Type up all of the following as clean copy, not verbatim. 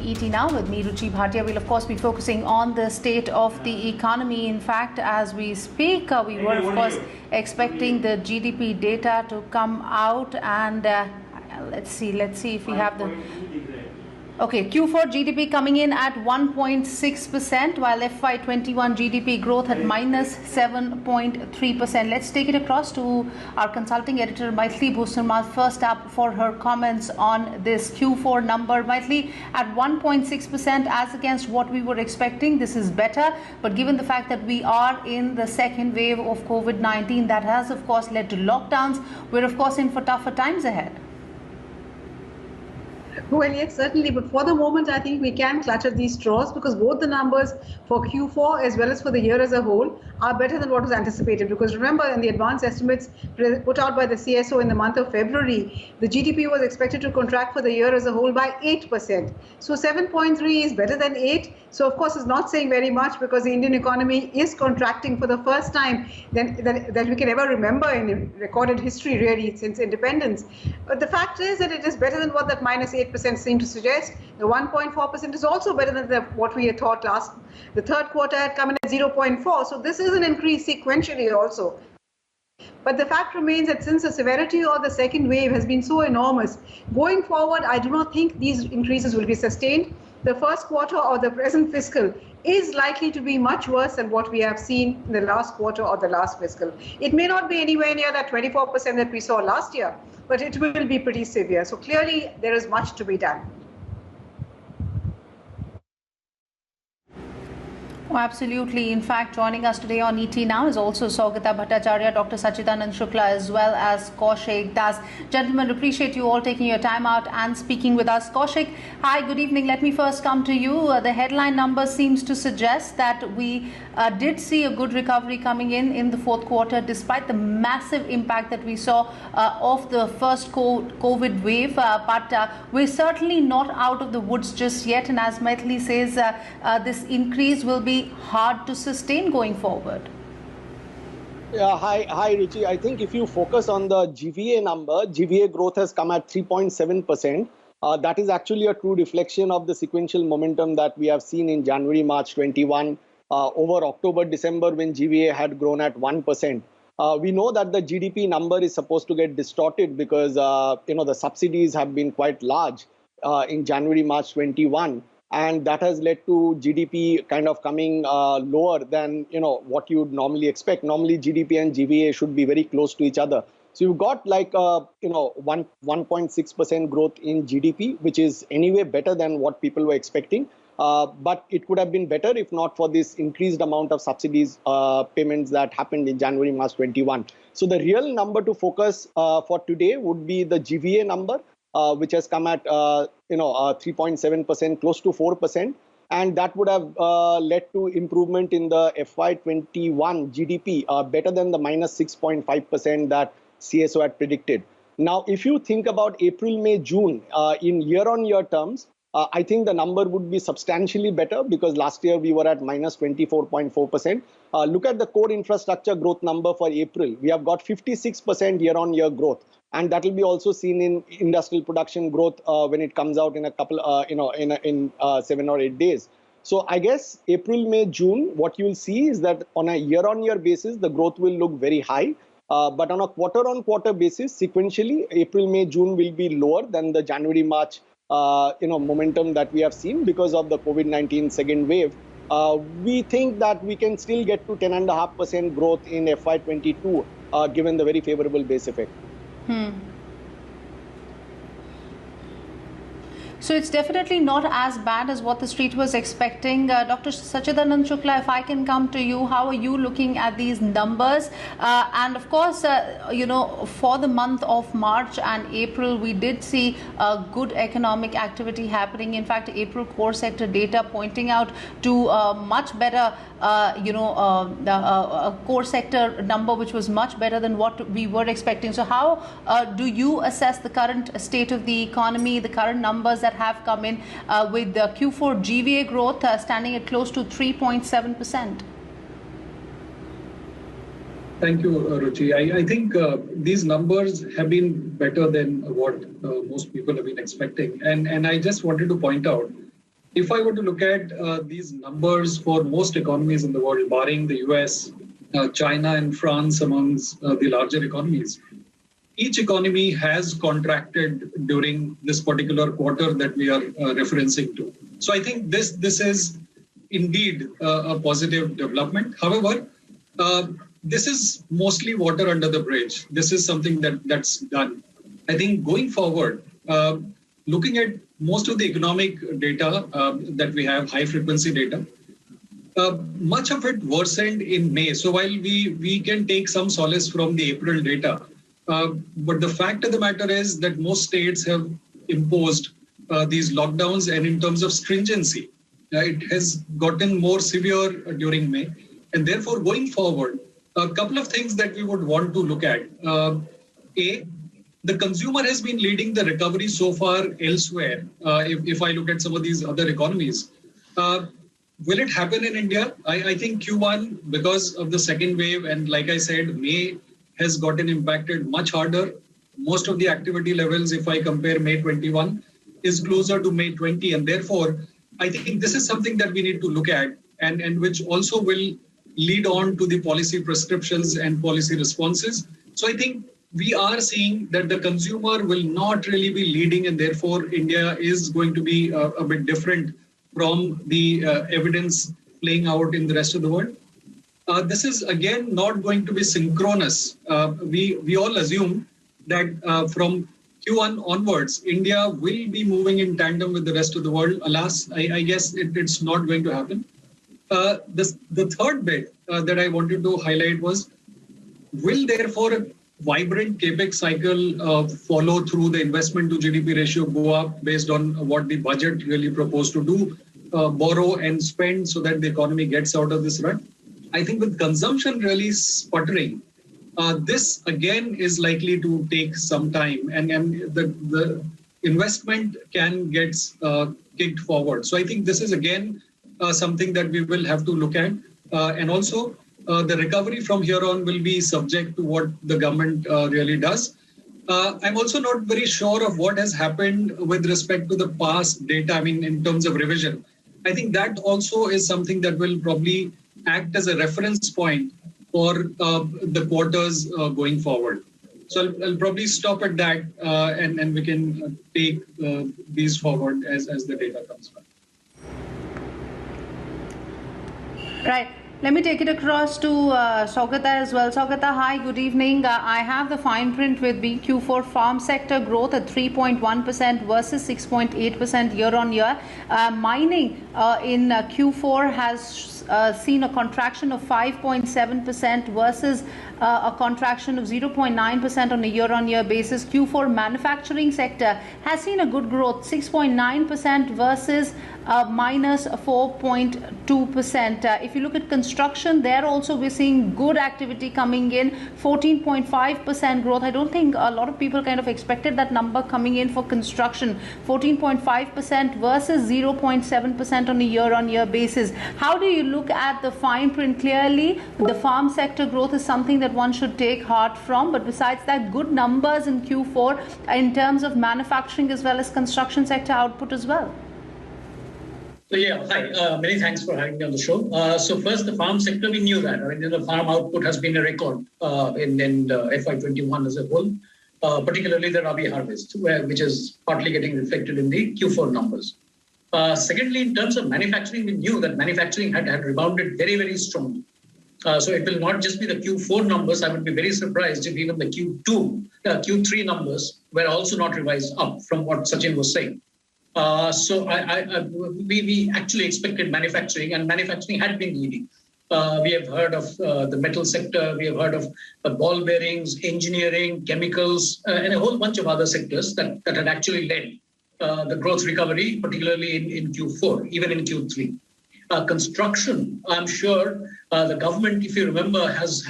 ET Now with me, Ruchi Bhatia. We'll of course be focusing on the state of the economy. In fact, as we speak, we were of course expecting the GDP data to come out, and let's see if we have the... Okay, Q4 GDP coming in at 1.6%, while FY21 GDP growth at minus 7.3%. Let's take it across to our consulting editor, Maithili Bhusarma, first up for her comments on this Q4 number. Maithili, at 1.6% as against what we were expecting, this is better. But given the fact that we are in the second wave of COVID-19, that has of course led to lockdowns, we're of course in for tougher times ahead. Well, yes, certainly. But for the moment, I think we can clutch at these straws because both the numbers for Q4 as well as for the year as a whole are better than what was anticipated. Because remember, in the advanced estimates put out by the CSO in the month of February, the GDP was expected to contract for the year as a whole by 8%. So 7.3 is better than 8. So, of course, it's not saying very much because the Indian economy is contracting for the first time that we can ever remember in recorded history, really, since independence. But the fact is that it is better than what that minus 8% seem to suggest. The 1.4% is also better than what we had thought last. The third quarter had come in at 0.4. So this is an increase sequentially also. But the fact remains that since the severity of the second wave has been so enormous, going forward, I do not think these increases will be sustained. The first quarter of the present fiscal is likely to be much worse than what we have seen in the last quarter of the last fiscal. It may not be anywhere near that 24% that we saw last year, but it will be pretty severe. So clearly, there is much to be done. Oh, absolutely. In fact, joining us today on ET Now is also Saugata Bhattacharya, Dr. Sachidanand Shukla, as well as Kaushik Das. Gentlemen, appreciate you all taking your time out and speaking with us. Kaushik, hi, good evening. Let me first come to you. The headline number seems to suggest that we did see a good recovery coming in the fourth quarter, despite the massive impact that we saw of the first COVID wave. But we're certainly not out of the woods just yet. And as Maithili says, this increase will be hard to sustain going forward. Yeah, hi Ruchi. I think if you focus on the GVA number, GVA growth has come at 3.7%. That is actually a true reflection of the sequential momentum that we have seen in January, March 21 over October, December, when GVA had grown at 1%. We know that the GDP number is supposed to get distorted because the subsidies have been quite large in January, March 21. And that has led to GDP kind of coming lower than what you would normally expect. Normally, GDP and GVA should be very close to each other. So you've got like 1.6% growth in GDP, which is anyway better than what people were expecting. But it could have been better if not for this increased amount of subsidies payments that happened in January, March 21. So the real number to focus for today would be the GVA number, which has come at 3.7%, close to 4%, and that would have led to improvement in the FY21 GDP, better than the minus 6.5% that CSO had predicted. Now, if you think about April, May, June in year-on-year terms, I think the number would be substantially better because last year we were at minus 24.4%. Look at the core infrastructure growth number for April. We have got 56% year-on-year growth. And that will be also seen in industrial production growth when it comes out in a couple, in 7 or 8 days. So I guess April, May, June, what you will see is that on a year-on-year basis, the growth will look very high. But on a quarter-on-quarter basis, sequentially, April, May, June will be lower than the January, March, momentum that we have seen because of the COVID-19 second wave. We think that we can still get to 10.5% growth in FY22, given the very favorable base effect. So it's definitely not as bad as what the street was expecting. Dr. Sachidanand Shukla, if I can come to you, how are you looking at these numbers? And of course, for the month of March and April, we did see good economic activity happening. In fact, April core sector data pointing out to much better, core sector number, which was much better than what we were expecting. So how do you assess the current state of the economy, the current numbers that have come in with the Q4 GVA growth standing at close to 3.7%? Thank you, Ruchi. I think these numbers have been better than what most people have been expecting. And I just wanted to point out if I were to look at these numbers for most economies in the world, barring the US, China and France amongst the larger economies, each economy has contracted during this particular quarter that we are referencing to. So I think this is indeed a positive development. However, this is mostly water under the bridge. This is something that's done. I think going forward, looking at most of the economic data that we have, high frequency data, much of it worsened in May. So while we can take some solace from the April data, but the fact of the matter is that most states have imposed these lockdowns, and in terms of stringency, it has gotten more severe during May. And therefore, going forward, a couple of things that we would want to look at. A, the consumer has been leading the recovery so far elsewhere. If I look at some of these other economies, will it happen in India? I think Q1, because of the second wave, and like I said, May has gotten impacted much harder. Most of the activity levels, if I compare May 21, is closer to May 20. And therefore, I think this is something that we need to look at, and which also will lead on to the policy prescriptions and policy responses. So I think we are seeing that the consumer will not really be leading, and therefore India is going to be a bit different from the evidence playing out in the rest of the world. This is again not going to be synchronous. We all assume that from Q1 onwards, India will be moving in tandem with the rest of the world. Alas, I guess it's not going to happen. The third bit that I wanted to highlight was, will therefore a vibrant capex cycle follow through, the investment to GDP ratio go up based on what the budget really proposed to do, borrow and spend so that the economy gets out of this rut? I think with consumption really sputtering, this again is likely to take some time, and the investment can get kicked forward. So I think this is again something that we will have to look at, and also the recovery from here on will be subject to what the government really does. I'm also not very sure of what has happened with respect to the past data. I mean, in terms of revision, I think that also is something that will probably act as a reference point for the quarters going forward. So I'll probably stop at that, and we can take these forward as the data comes back. Right. Let me take it across to Saugata as well. Saugata, hi, good evening. I have the fine print with me. Q4 farm sector growth at 3.1% versus 6.8% year on year. Mining in Q4 has seen a contraction of 5.7% versus a contraction of 0.9% on a year-on-year basis. Q4 manufacturing sector has seen a good growth, 6.9% versus minus 4.2%. If you look at construction, there also we're seeing good activity coming in, 14.5% growth. I don't think a lot of people kind of expected that number coming in for construction, 14.5% versus 0.7% on a year-on-year basis. How do you look at the fine print? Clearly, the farm sector growth is something that one should take heart from, but besides that, good numbers in Q4 in terms of manufacturing as well as construction sector output as well. So yeah, hi. Many thanks for having me on the show. So first, the farm sector, we knew that. I mean, the farm output has been a record in FY21 as a whole, particularly the Rabi harvest, which is partly getting reflected in the Q4 numbers. Secondly, in terms of manufacturing, we knew that manufacturing had rebounded very, very strongly. So it will not just be the Q4 numbers. I would be very surprised if even the Q3 numbers were also not revised up from what Sachin was saying. So we actually expected manufacturing, and manufacturing had been leading. We have heard of the metal sector, we have heard of ball bearings, engineering, chemicals, and a whole bunch of other sectors that had actually led the growth recovery, particularly in Q4, even in Q3. Construction, I'm sure the government, if you remember, has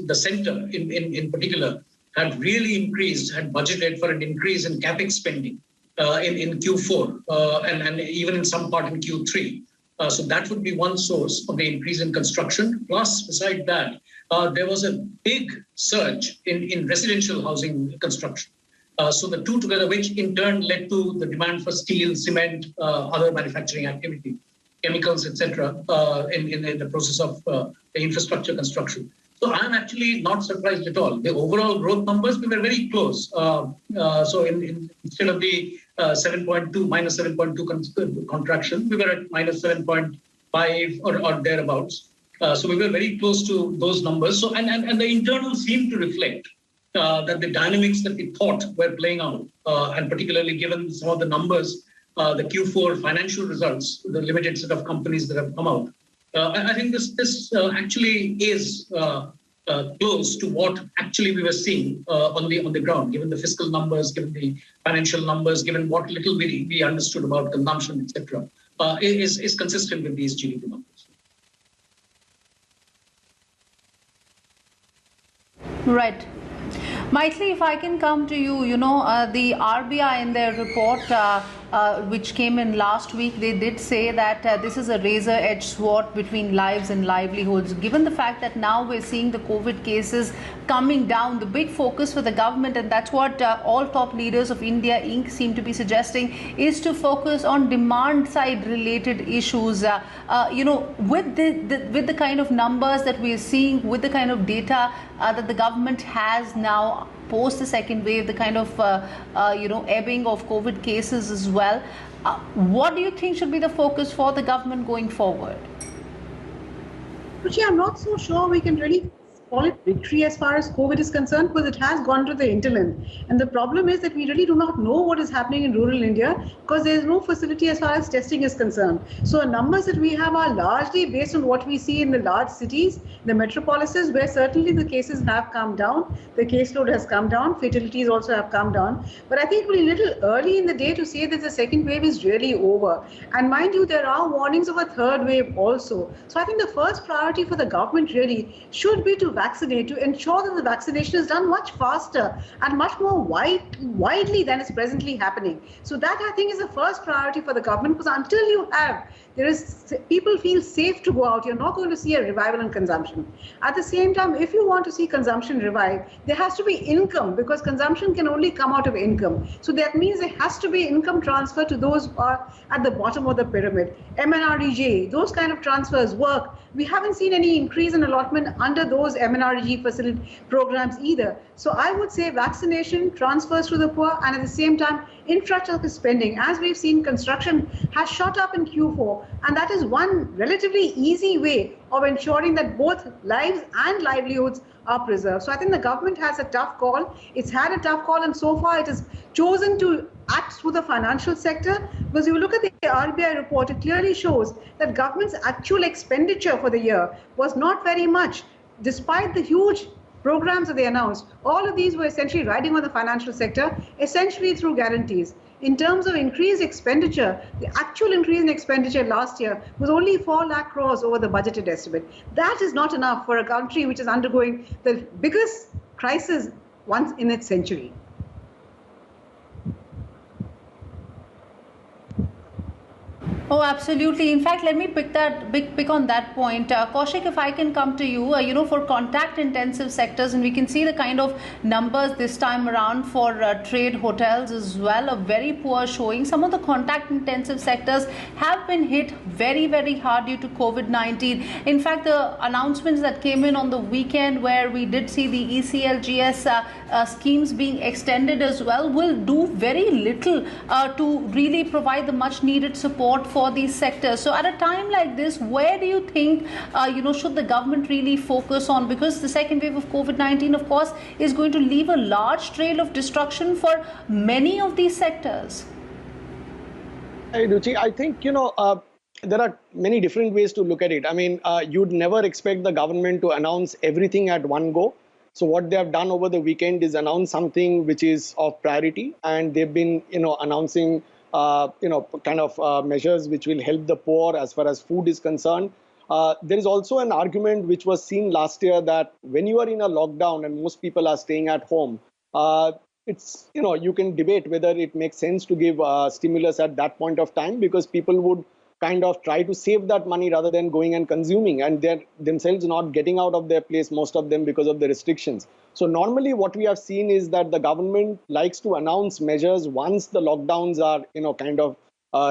the center in particular had really increased, had budgeted for an increase in capex spending in Q4 and even in some part in Q3. So that would be one source of the increase in construction. Plus, beside that, there was a big surge in residential housing construction. So the two together, which in turn led to the demand for steel, cement, other manufacturing activity, chemicals, etc., in the process of the infrastructure construction. So I'm actually not surprised at all. The overall growth numbers, we were very close. So instead of the 7.2, minus 7.2 contraction, we were at minus 7.5 or thereabouts. So we were very close to those numbers. So and the internals seem to reflect that the dynamics that we thought were playing out, and particularly given some of the numbers, the Q4 financial results, the limited set of companies that have come out, I think this actually is close to what actually we were seeing on the ground, given the fiscal numbers, given the financial numbers, given what little we understood about consumption, etc., is consistent with these GDP numbers. Right. Maitli, if I can come to you, the RBI in their report, which came in last week, they did say that this is a razor-edged sword between lives and livelihoods. Given the fact that now we're seeing the COVID cases coming down, the big focus for the government, and that's what all top leaders of India Inc. seem to be suggesting, is to focus on demand-side related issues. With the kind of numbers that we're seeing, with the kind of data that the government has now post the second wave, the kind of ebbing of COVID cases as well. What do you think should be the focus for the government going forward? Ruchi, I'm not so sure we can really call it victory as far as COVID is concerned, because it has gone to the hinterland. And the problem is that we really do not know what is happening in rural India, because there is no facility as far as testing is concerned. So the numbers that we have are largely based on what we see in the large cities, the metropolises, where certainly the cases have come down, the caseload has come down, fatalities also have come down. But I think we're a little early in the day to say that the second wave is really over. And mind you, there are warnings of a third wave also. So I think the first priority for the government really should be to vaccinate, to ensure that the vaccination is done much faster and much more widely than is presently happening. So that, I think, is the first priority for the government, because until you have, people feel safe to go out, you're not going to see a revival in consumption. At the same time, if you want to see consumption revive, there has to be income, because consumption can only come out of income. So that means there has to be income transfer to those who are at the bottom of the pyramid. MNREJ, those kind of transfers work. We haven't seen any increase in allotment under those MNREG facility programs either. So I would say vaccination, transfers to the poor, and at the same time, infrastructure spending. As we've seen, construction has shot up in Q4, and that is one relatively easy way of ensuring that both lives and livelihoods are preserved. So I think the government has a tough call. It's had a tough call, and so far it has chosen to act through the financial sector, because if you look at the RBI report, it clearly shows that government's actual expenditure for the year was not very much, despite the huge programs that they announced. All of these were essentially riding on the financial sector, essentially through guarantees. In terms of increased expenditure, the actual increase in expenditure last year was only 4 lakh crores over the budgeted estimate. That is not enough for a country which is undergoing the biggest crisis once in its century. Oh, absolutely. In fact, let me pick on that point. Kaushik, if I can come to you, for contact intensive sectors, and we can see the kind of numbers this time around for trade, hotels as well, a very poor showing. Some of the contact intensive sectors have been hit very, very hard due to COVID-19. In fact, the announcements that came in on the weekend, where we did see the ECLGS schemes being extended as well, will do very little to really provide the much needed support for these sectors. So at a time like this, where do you think should the government really focus on? Because the second wave of COVID-19, of course, is going to leave a large trail of destruction for many of these sectors. Hey, Ruchi, I think there are many different ways to look at it. I mean, you'd never expect the government to announce everything at one go. So what they have done over the weekend is announce something which is of priority, and they've been announcing measures which will help the poor as far as food is concerned. There is also an argument which was seen last year that when you are in a lockdown and most people are staying at home, it's you can debate whether it makes sense to give stimulus at that point of time, because people would kind of try to save that money rather than going and consuming, and they're themselves not getting out of their place, most of them, because of the restrictions. So normally what we have seen is that the government likes to announce measures once the lockdowns are, kind of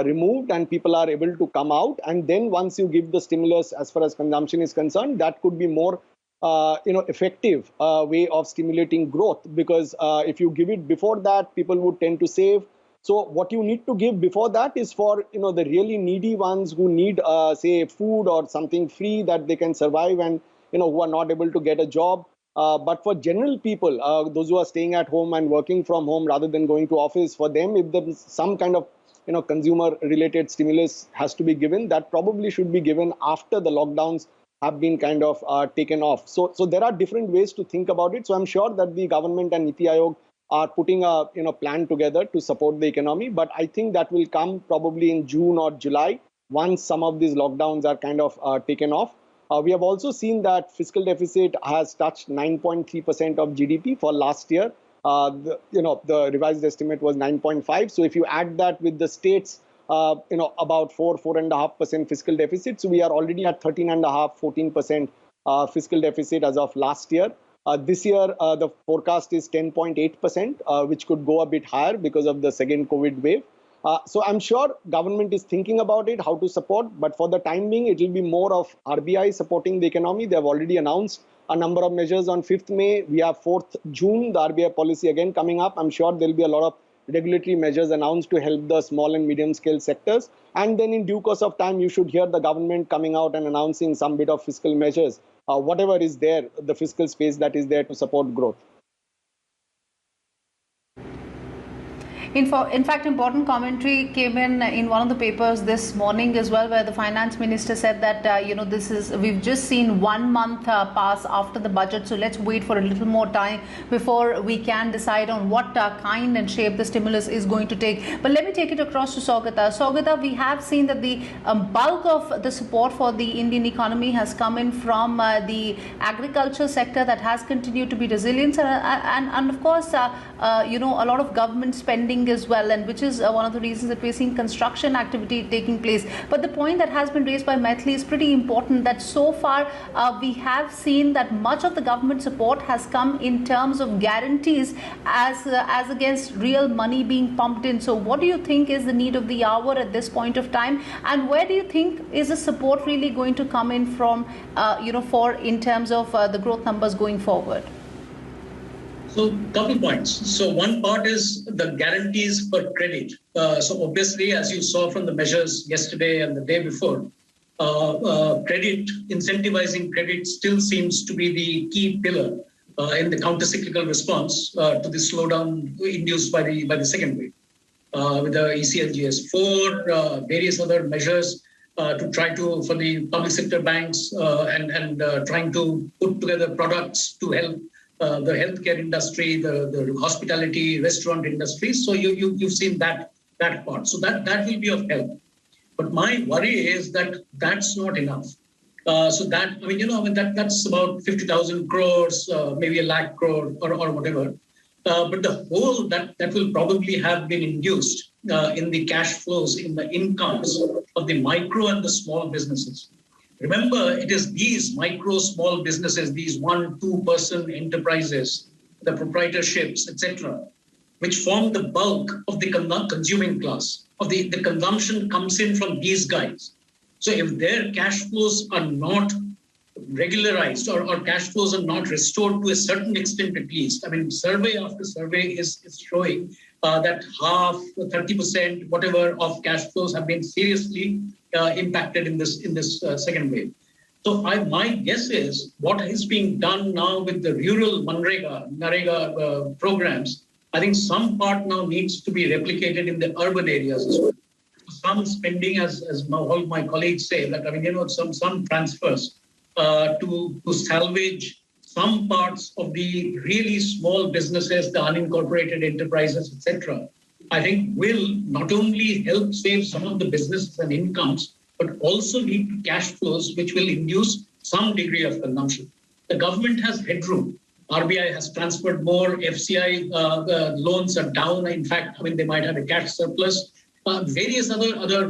removed and people are able to come out. And then once you give the stimulus as far as consumption is concerned, that could be more effective way of stimulating growth, because if you give it before that, people would tend to save. So what you need to give before that is for, the really needy ones who need, say, food or something free that they can survive, and, who are not able to get a job. But for general people, those who are staying at home and working from home rather than going to office, for them, if there's some kind of, consumer related stimulus has to be given, that probably should be given after the lockdowns have been kind of taken off. So there are different ways to think about it. So I'm sure that the government and Niti Aayog are putting a plan together to support the economy, but I think that will come probably in June or July once some of these lockdowns are kind of taken off. We have also seen that fiscal deficit has touched 9.3% of GDP for last year. The revised estimate was 9.5. So if you add that with the states, about 4.5% fiscal deficit, so we are already at 13.5, 14% fiscal deficit as of last year. This year, the forecast is 10.8%, which could go a bit higher because of the second COVID wave. So I'm sure government is thinking about it, how to support, but for the time being, it will be more of RBI supporting the economy. They have already announced a number of measures on 5th May. We have 4th June, the RBI policy again coming up. I'm sure there will be a lot of regulatory measures announced to help the small and medium scale sectors. And then in due course of time, you should hear the government coming out and announcing some bit of fiscal measures, whatever is there, the fiscal space that is there to support growth. In fact, important commentary came in one of the papers this morning as well, where the finance minister said that we've just seen 1 month pass after the budget, so let's wait for a little more time before we can decide on what kind and shape the stimulus is going to take. But let me take it across to Saugata. Saugata, we have seen that the bulk of the support for the Indian economy has come in from the agriculture sector that has continued to be resilient, and of course, a lot of government spending as well, and which is one of the reasons that we're seeing construction activity taking place. But the point that has been raised by Maithili is pretty important, that so far we have seen that much of the government support has come in terms of guarantees as against real money being pumped in. So what do you think is the need of the hour at this point of time, and where do you think is the support really going to come in from in terms of the growth numbers going forward? So, couple points. So, one part is the guarantees for credit. So, obviously, as you saw from the measures yesterday and the day before, credit, incentivizing credit still seems to be the key pillar in the counter-cyclical response to the slowdown induced by the second wave. With the ECLGS4, various other measures to try to, for the public sector banks and trying to put together products to help the healthcare industry, the hospitality, restaurant industry. So you've seen that part. So that will be of help. But my worry is that that's not enough. So that's about 50,000 crores, maybe 1 lakh crore or whatever. But the whole that will probably have been induced in the cash flows, in the incomes of the micro and the small businesses. Remember, it is these micro, small businesses, these 1-2 person enterprises, the proprietorships, etc., which form the bulk of the consuming class. Of the consumption comes in from these guys. So if their cash flows are not regularized or cash flows are not restored to a certain extent at least, I mean, survey after survey is showing that half, 30%, whatever of cash flows have been seriously impacted in this second wave. So my guess is what is being done now with the rural Narega programs, I think some part now needs to be replicated in the urban areas as well. Some spending, as all my colleagues say, that some transfers to salvage some parts of the really small businesses, the unincorporated enterprises, etc. I think will not only help save some of the businesses and incomes, but also lead to cash flows, which will induce some degree of consumption. The government has headroom. RBI has transferred more. FCI loans are down. In fact, they might have a cash surplus. various other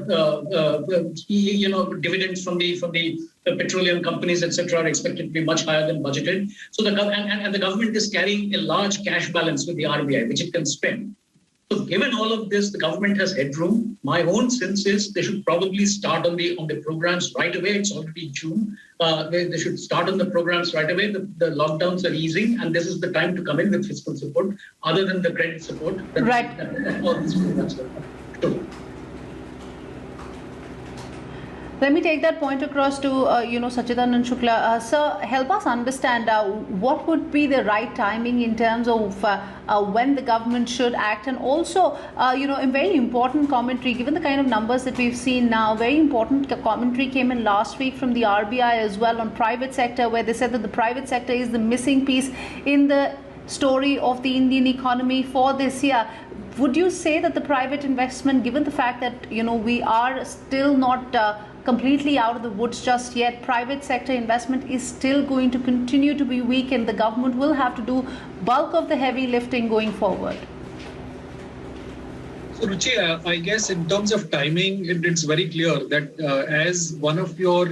dividends from the petroleum companies, etc., are expected to be much higher than budgeted. So the government is carrying a large cash balance with the RBI, which it can spend. So given all of this, the government has headroom. My own sense is they should probably start on the programs right away. It's already June. They should start on the programs right away. The lockdowns are easing, and this is the time to come in with fiscal support, other than the credit support. Right. All these programs are sure. Let me take that point across to Sachidanand Shukla. Sir, help us understand what would be the right timing in terms of when the government should act, and also a very important commentary given the kind of numbers that we've seen now. Very important commentary came in last week from the RBI as well on private sector, where they said that the private sector is the missing piece in the story of the Indian economy for this year. Would you say that the private investment, given the fact that we are still not completely out of the woods just yet, private sector investment is still going to continue to be weak, and the government will have to do bulk of the heavy lifting going forward? So Ruchi, I guess in terms of timing, it's very clear that as one of your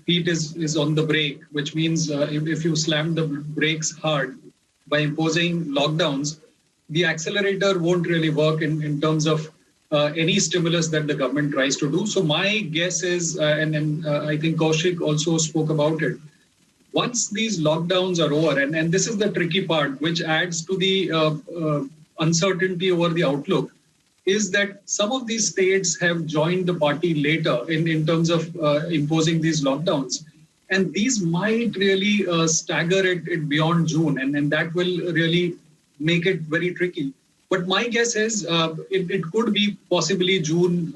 feet is on the brake, which means if you slam the brakes hard by imposing lockdowns, the accelerator won't really work in terms of any stimulus that the government tries to do. So my guess is, and I think Kaushik also spoke about it, once these lockdowns are over, and this is the tricky part, which adds to the uncertainty over the outlook, is that some of these states have joined the party later in terms of imposing these lockdowns. And these might really stagger it beyond June, and that will really make it very tricky. But my guess is it could be possibly June,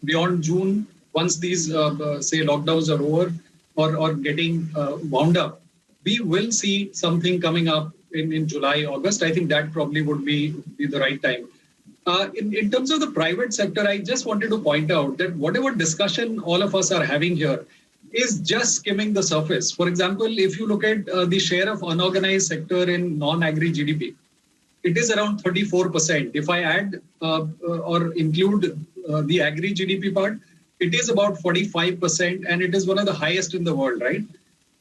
beyond June, once these, lockdowns are over or getting wound up. We will see something coming up in July, August. I think that probably would be the right time. In terms of the private sector, I just wanted to point out that whatever discussion all of us are having here is just skimming the surface. For example, if you look at the share of unorganized sector in non-agri GDP, it is around 34%. If I add or include the agri GDP part, it is about 45%, and it is one of the highest in the world, right?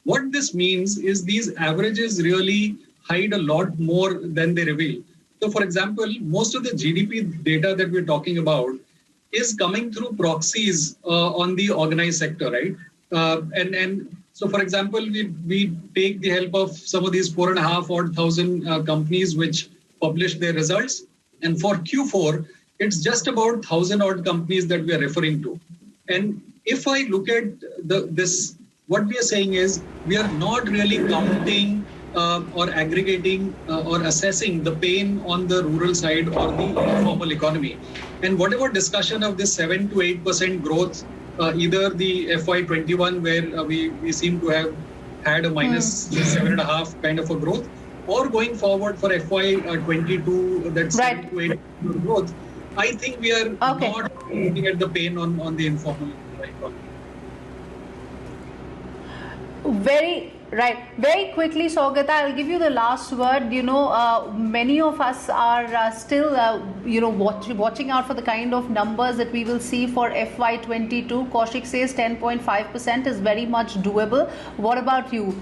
What this means is these averages really hide a lot more than they reveal. So, for example, most of the GDP data that we're talking about is coming through proxies on the organized sector, right? And so, for example, we take the help of some of these 4,500 companies which publish their results. And for Q4, it's just about 1,000 odd companies that we are referring to. And if I look at this, what we are saying is we are not really counting or aggregating or assessing the pain on the rural side or the informal economy. And whatever discussion of this 7 to 8% growth, either the FY21 where we seem to have had a minus 7.5 kind of a growth, or going forward for FY22, that's right. 7 to 8% growth, I think we are not looking at the pain on the informal economy. Very quickly, Saugata, I'll give you the last word. Many of us are still, watching out for the kind of numbers that we will see for FY22. Kaushik says 10.5% is very much doable. What about you?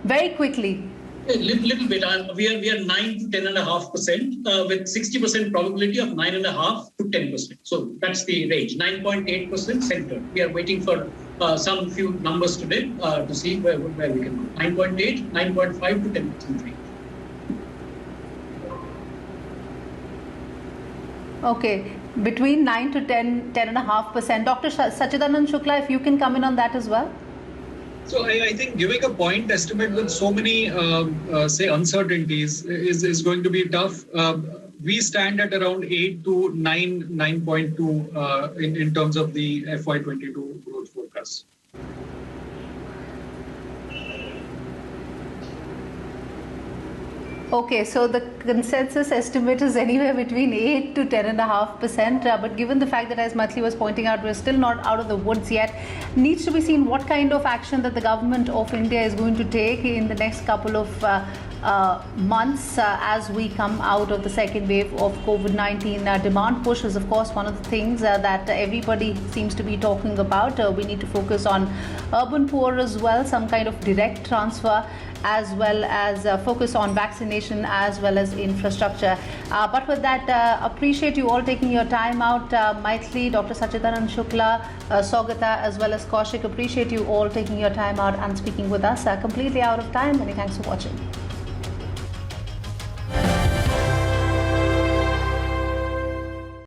Very quickly. A little bit. We are 9 to 10.5% with 60% probability of 9.5 to 10%. So that's the range. 9.8% center. We are waiting for some few numbers today to see where we can go. 9.8, 9.5 to 10% range. Okay, between 9 to 10.5%. Dr. Sachidanand Shukla, if you can come in on that as well. So I think giving a point estimate with so many, uncertainties is going to be tough. We stand at around 8 to 9.2 in terms of the FY22 growth forecast. Okay, so the consensus estimate is anywhere between 8 to 10.5%. But given the fact that, as Mathli was pointing out, we're still not out of the woods yet, needs to be seen what kind of action that the government of India is going to take in the next couple of months as we come out of the second wave of COVID-19. Demand push is, of course, one of the things that everybody seems to be talking about. We need to focus on urban poor as well, some kind of direct transfer, as well as focus on vaccination as well as infrastructure. But with that, appreciate you all taking your time out. Maithili, Dr. Sachidanan Shukla, Saugata, as well as Kaushik, appreciate you all taking your time out and speaking with us. Completely out of time. Many thanks for watching.